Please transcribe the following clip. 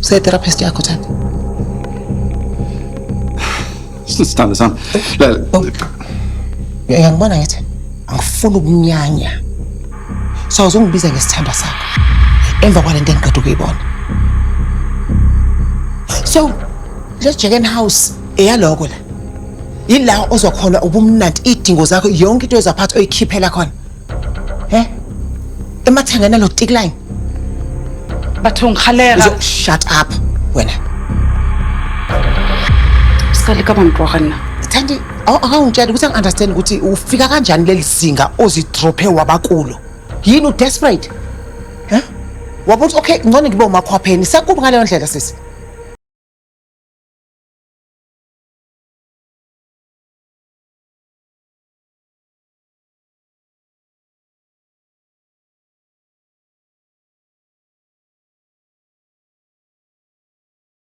Therapist yakho Thandi. Sithanda sami. Ngiyangibona ngithi angifuni ukunyanya. So uzongibiza ngesithanda sakho. Emva kwalento engiqeda ukuyibona. So, le chicken house eyaloko la. Yila ozokhona ubumnandi idingo zakho yonke into ezaphatha oyikhiphela khona. Emathangana lo tick line. Batho ngikhaleka. Shut up wena. Sikale ka bantu wa kana. Thandi awungitshela ukuthi angiunderstand ukuthi ufika kanjani lelizinga ozidrophe wabakulo. Yini u desperate? Wabuthi okay ngicela ngibe umakhwapheni sakuba ngale ndlela sisi.